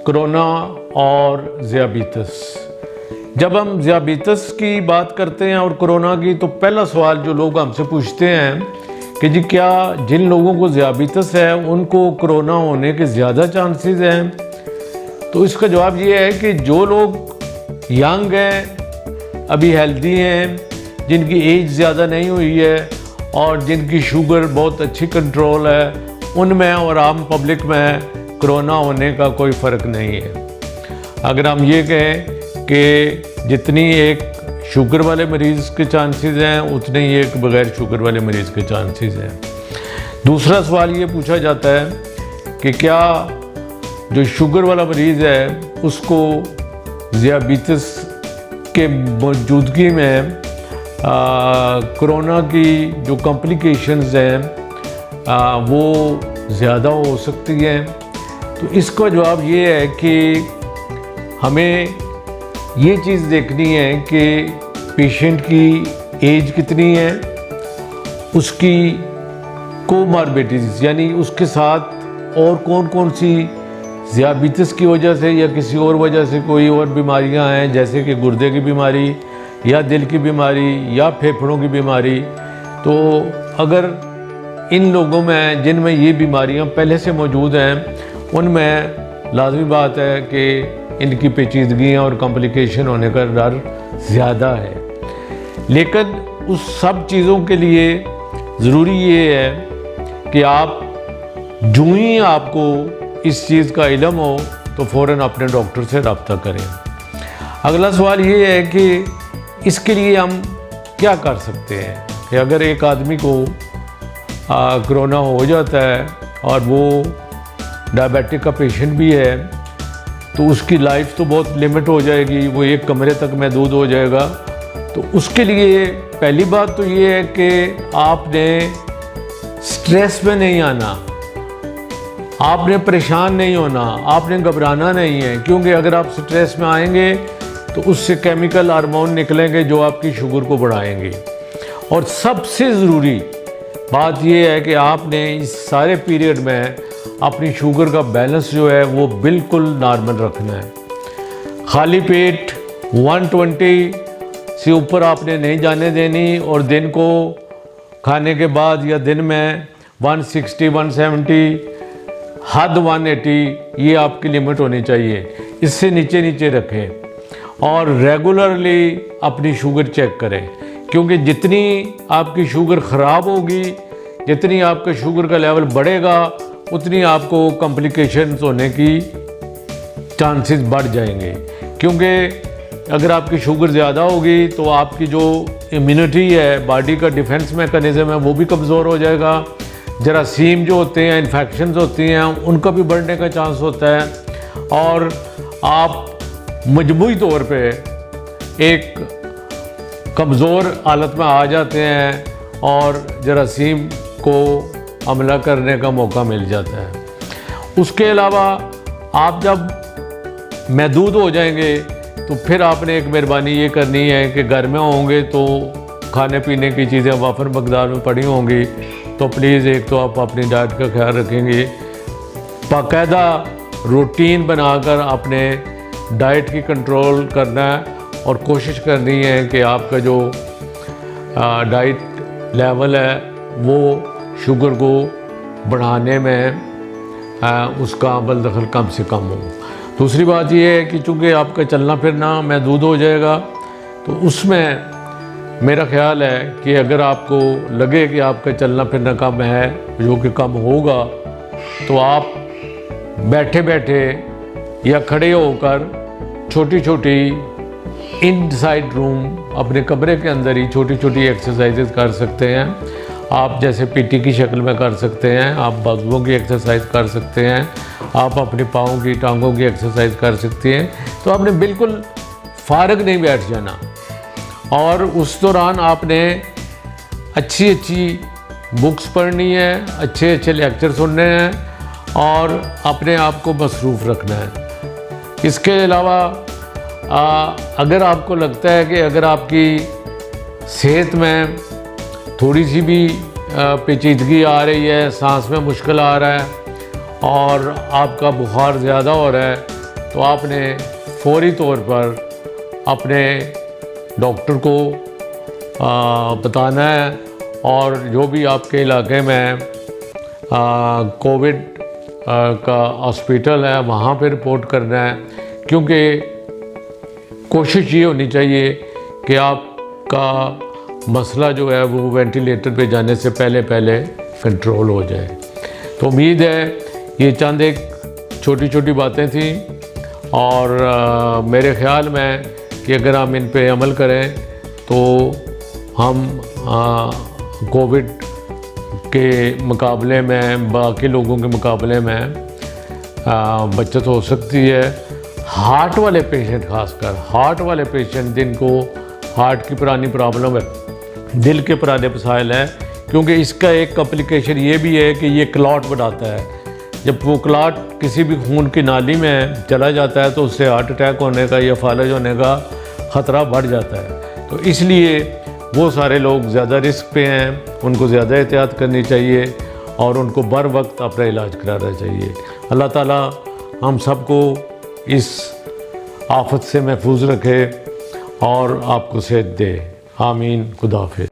Corona और ज़ियाबीतस। जब हम ज़ियाबीतस की बात करते हैं और कोरोना की, तो पहला सवाल जो लोग हमसे पूछते हैं कि जी क्या जिन लोगों को ज़ियाबीतस है उनको कोरोना होने के ज़्यादा चांसेस हैं। तो इसका जवाब ये है कि जो लोग यंग हैं, अभी हेल्दी हैं, जिनकी एज ज़्यादा नहीं हुई है और जिनकी शुगर बहुत अच्छी कंट्रोल है, उनमें और आम पब्लिक में कोरोना होने का कोई फ़र्क नहीं है। अगर हम ये कहें कि जितनी एक शुगर वाले मरीज़ के चांसेस हैं उतने ही एक बग़ैर शुगर वाले मरीज़ के चांसेस हैं। दूसरा सवाल ये पूछा जाता है कि क्या जो शुगर वाला मरीज़ है उसको ज़ियाबीतस के मौजूदगी में कोरोना की जो कॉम्प्लिकेशंस हैं वो ज़्यादा हो सकती हैं। तो इसका जवाब ये है कि हमें ये चीज़ देखनी है कि पेशेंट की एज कितनी है, उसकी कोमॉर्बिडिटीज़ यानी उसके साथ और कौन कौन सी ज़ियाबीतस की वजह से या किसी और वजह से कोई और बीमारियां हैं, जैसे कि गुर्दे की बीमारी या दिल की बीमारी या फेफड़ों की बीमारी। तो अगर इन लोगों में जिनमें ये बीमारियां पहले से मौजूद हैं, उनमें लाजमी बात है कि इनकी पेचीदगियाँ और कॉम्प्लिकेशन होने का डर ज़्यादा है। लेकिन उस सब चीज़ों के लिए ज़रूरी ये है कि आप जो ही आपको इस चीज़ का इल्म हो तो फ़ौरन अपने डॉक्टर से रब्ता करें। अगला सवाल ये है कि इसके लिए हम क्या कर सकते हैं कि अगर एक आदमी को कोरोना हो जाता है और वो डायबिटिक का पेशेंट भी है, तो उसकी लाइफ तो बहुत लिमिट हो जाएगी, वो एक कमरे तक महदूद हो जाएगा। तो उसके लिए पहली बात तो ये है कि आपने स्ट्रेस में नहीं आना, आपने परेशान नहीं होना, आपने घबराना नहीं है, क्योंकि अगर आप स्ट्रेस में आएंगे तो उससे केमिकल हार्मोन निकलेंगे जो आपकी शुगर को बढ़ाएंगे। और सबसे ज़रूरी बात यह है कि आपने इस सारे पीरियड में अपनी शुगर का बैलेंस जो है वो बिल्कुल नॉर्मल रखना है। खाली पेट 120 से ऊपर आपने नहीं जाने देनी और दिन को खाने के बाद या दिन में 160, 170, हद 180 ये आपकी लिमिट होनी चाहिए। इससे नीचे नीचे रखें और रेगुलरली अपनी शुगर चेक करें, क्योंकि जितनी आपकी शुगर ख़राब होगी, जितनी आपका शुगर का लेवल बढ़ेगा, उतनी आपको कॉम्प्लिकेशंस होने की चांसेस बढ़ जाएंगे। क्योंकि अगर आपकी शुगर ज़्यादा होगी तो आपकी जो इम्यूनिटी है, बॉडी का डिफेंस मैकेनिज़्म है, वो भी कमज़ोर हो जाएगा। जरासीम जो होते हैं, इन्फेक्शंस होती हैं, उनका भी बढ़ने का चांस होता है और आप मजमूई तौर पे एक कमज़ोर हालत में आ जाते हैं और जरासीम को हमला करने का मौका मिल जाता है। उसके अलावा आप जब महदूद हो जाएंगे तो फिर आपने एक मेहरबानी ये करनी है कि घर में होंगे तो खाने पीने की चीज़ें वाफर मकदार में पड़ी होंगी, तो प्लीज़ एक तो आप अपनी डाइट का ख्याल रखेंगे, बाकायदा रूटीन बनाकर अपने डाइट की कंट्रोल करना है और कोशिश करनी है कि आपका जो डाइट लेवल है वो शुगर को बढ़ाने में उसका अव्वल दखल कम से कम हो। दूसरी बात यह है कि चूँकि आपका चलना फिरना महदूद हो जाएगा, तो उसमें मेरा ख्याल है कि अगर आपको लगे कि आपका चलना फिरना कम है, जो कि कम होगा, तो आप बैठे बैठे या खड़े होकर छोटी छोटी इनसाइड रूम अपने कमरे के अंदर ही छोटी छोटी एक्सरसाइजेज कर सकते हैं। आप जैसे पीटी की शक्ल में कर सकते हैं, आप बाजुओं की एक्सरसाइज कर सकते हैं, आप अपने पाँव की टांगों की एक्सरसाइज कर सकते हैं। तो आपने बिल्कुल फारग नहीं बैठ जाना और उस दौरान आपने अच्छी अच्छी बुक्स पढ़नी है, अच्छे अच्छे लेक्चर सुनने हैं और अपने आप को मसरूफ़ रखना है। इसके अलावा अगर आपको लगता है कि अगर आपकी सेहत में थोड़ी सी भी पेचीदगी आ रही है, सांस में मुश्किल आ रहा है और आपका बुखार ज़्यादा हो रहा है, तो आपने फौरी तौर पर अपने डॉक्टर को बताना है और जो भी आपके इलाके में कोविड का हॉस्पिटल है वहाँ पे रिपोर्ट करना है, क्योंकि कोशिश ये होनी चाहिए कि आपका मसला जो है वो वेंटिलेटर पे जाने से पहले कंट्रोल हो जाए। तो उम्मीद है ये चंद एक छोटी छोटी बातें थी और मेरे ख़्याल में कि अगर हम इन पे अमल करें तो हम कोविड के मुकाबले में, बाकी लोगों के मुकाबले में बचत हो सकती है। हार्ट वाले पेशेंट, खासकर हार्ट वाले पेशेंट जिनको हार्ट की पुरानी प्रॉब्लम है, दिल के पुराने मसाइल हैं, क्योंकि इसका एक कॉम्प्लिकेशन ये भी है कि ये क्लॉट बनाता है। जब वो क्लॉट किसी भी खून की नाली में चला जाता है तो उससे हार्ट अटैक होने का या फालज होने का ख़तरा बढ़ जाता है। तो इसलिए वो सारे लोग ज़्यादा रिस्क पे हैं, उनको ज़्यादा एहतियात करनी चाहिए और उनको बर वक्त अपना इलाज कराना चाहिए। अल्लाह ताला हम सबको इस आफत से महफूज रखे और आपको सेहत दे। आमीन। खुदा हाफिज़।